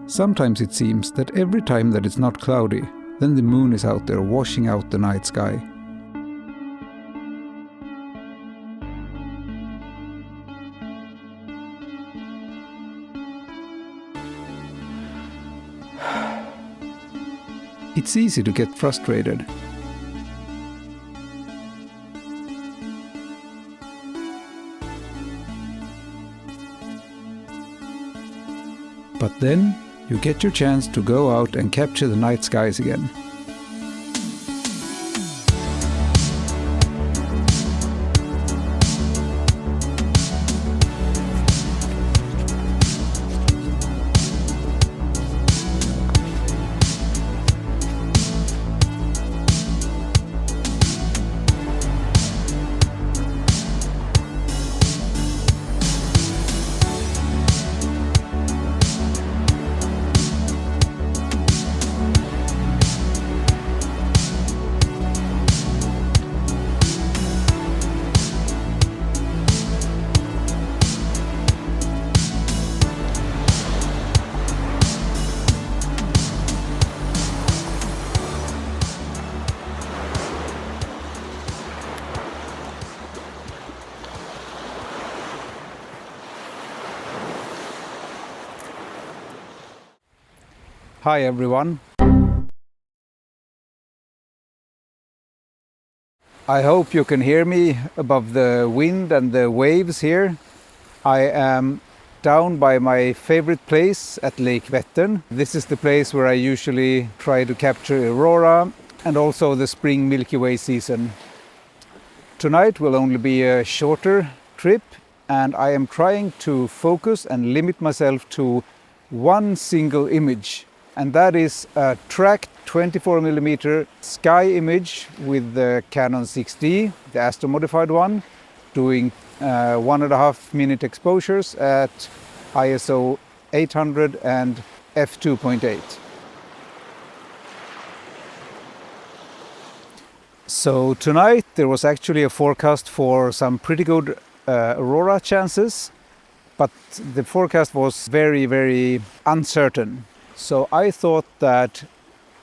Sometimes it seems that every time that it's not cloudy, then the moon is out there washing out the night sky. It's easy to get frustrated. But then you get your chance to go out and capture the night skies again. Hi everyone. I hope you can hear me above the wind and the waves here. I am down by my favorite place at Lake Vättern. This is the place where I usually try to capture aurora and also the spring Milky Way season. Tonight will only be a shorter trip, and I am trying to focus and limit myself to one single image. And that is a tracked 24mm sky image with the Canon 6D, the Astro modified one, doing 1.5 minute exposures at ISO 800 and f2.8. So tonight there was actually a forecast for some pretty good aurora chances, but the forecast was very, very uncertain. So I thought that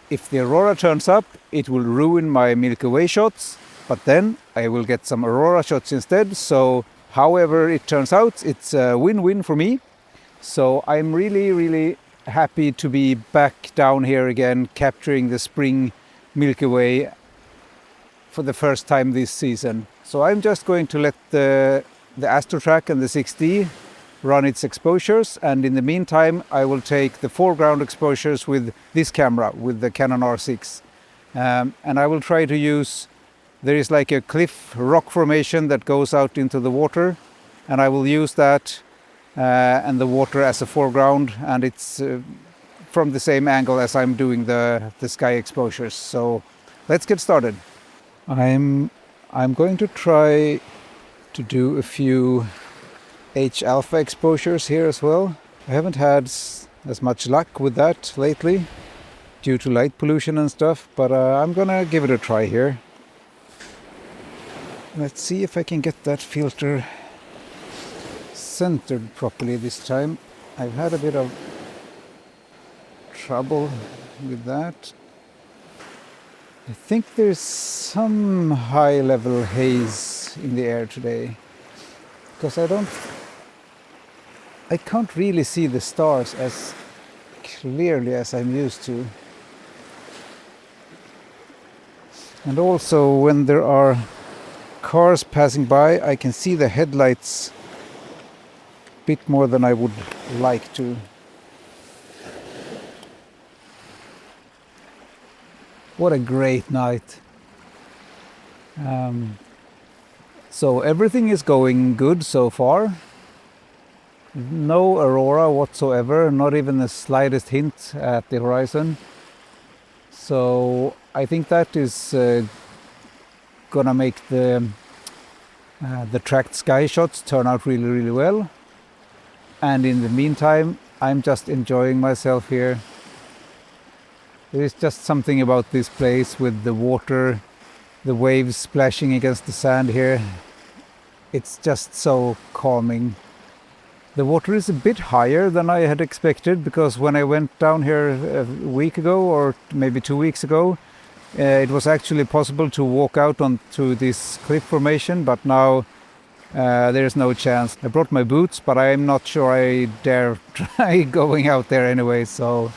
if the aurora turns up, it will ruin my Milky Way shots, but then I will get some aurora shots instead. So however it turns out, it's a win-win for me. So I'm really, really happy to be back down here again, capturing the spring Milky Way for the first time this season. So I'm just going to let the AstroTrack and the 6D run its exposures, and in the meantime I will take the foreground exposures with this camera, with the Canon R6, and I will try to use, there is like a cliff rock formation that goes out into the water, and I will use that and the water as a foreground, and it's from the same angle as I'm doing the sky exposures. So let's get started. I'm going to try to do a few H-alpha exposures here as well. I haven't had as much luck with that lately due to light pollution and stuff, but I'm gonna give it a try here. Let's see if I can get that filter centered properly this time. I've had a bit of trouble with that. I think there's some high level haze in the air today, because I can't really see the stars as clearly as I'm used to. And also when there are cars passing by, I can see the headlights a bit more than I would like to. What a great night. So everything is going good so far. No aurora whatsoever, not even the slightest hint at the horizon. So I think that is gonna make the tracked sky shots turn out really, really well. And in the meantime, I'm just enjoying myself here. There is just something about this place with the water, the waves splashing against the sand here. It's just so calming. The water is a bit higher than I had expected, because when I went down here a week ago, or maybe 2 weeks ago, it was actually possible to walk out onto this cliff formation, but now there's no chance. I brought my boots, but I'm not sure I dare try going out there anyway, so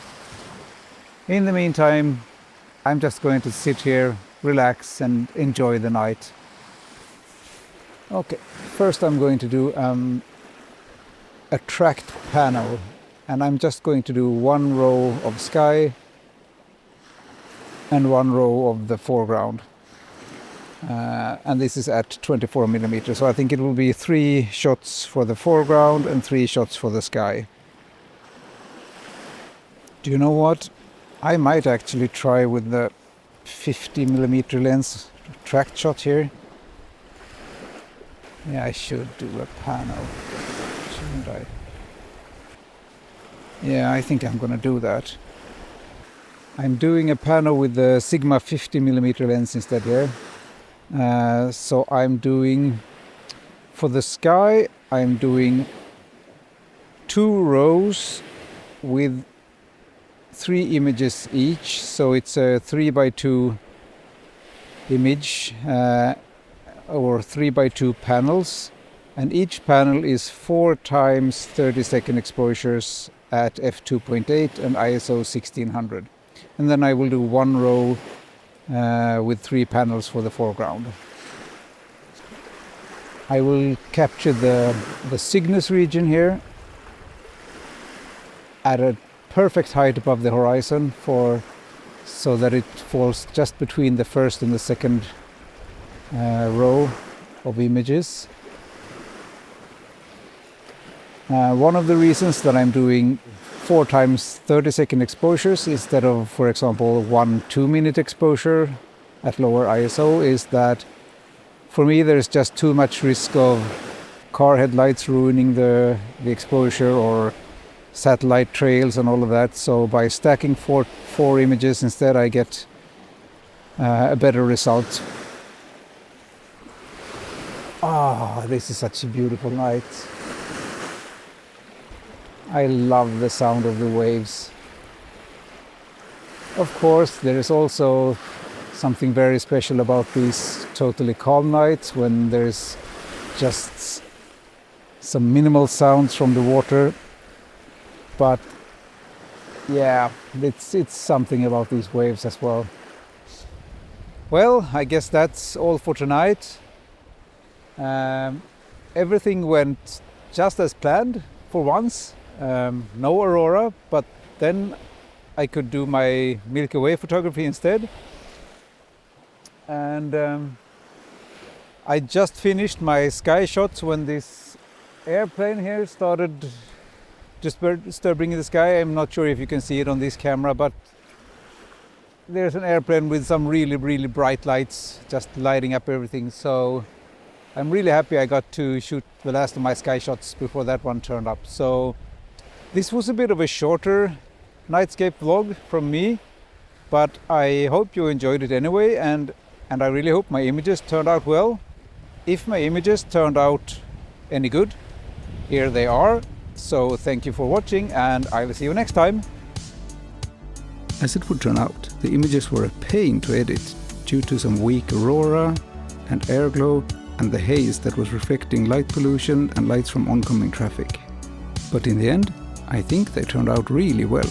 in the meantime I'm just going to sit here, relax and enjoy the night. Okay, first I'm going to do a tracked panel, and I'm just going to do one row of sky and one row of the foreground, and this is at 24 millimeters, so I think it will be 3 shots for the foreground and 3 shots for the sky. Do you know what? I might actually try with the 50 millimeter lens tracked shot here. Yeah, I should do a panel, shouldn't I? Yeah, I think I'm gonna do that. I'm doing a panel with the Sigma 50 millimeter lens instead here. So I'm doing, for the sky, I'm doing 2 rows with 3 images each. So it's a 3x2 image, or 3x2 panels, and each panel is 4 times 30-second exposures at f2.8 and ISO 1600. And then I will do 1 row with 3 panels for the foreground. I will capture the Cygnus region here at a perfect height above the horizon, so that it falls just between the first and the second row of images. One of the reasons that I'm doing 4 times 30-second exposures instead of, for example, 1 2-minute exposure at lower ISO is that for me there's just too much risk of car headlights ruining the exposure, or satellite trails and all of that. So by stacking four images instead, I get a better result. This is such a beautiful night. I love the sound of the waves. Of course, there is also something very special about these totally calm nights when there's just some minimal sounds from the water. But yeah, it's something about these waves as well. Well, I guess that's all for tonight. Everything went just as planned for once. No aurora, but then I could do my Milky Way photography instead. And I just finished my sky shots when this airplane here started disturbing the sky. I'm not sure if you can see it on this camera, but there's an airplane with some really, really bright lights just lighting up everything. So I'm really happy I got to shoot the last of my sky shots before that one turned up. So this was a bit of a shorter Nightscape vlog from me, but I hope you enjoyed it anyway, and I really hope my images turned out well. If my images turned out any good, here they are. So thank you for watching, and I will see you next time. As it would turn out, the images were a pain to edit due to some weak aurora and airglow and the haze that was reflecting light pollution and lights from oncoming traffic. But in the end, I think they turned out really well.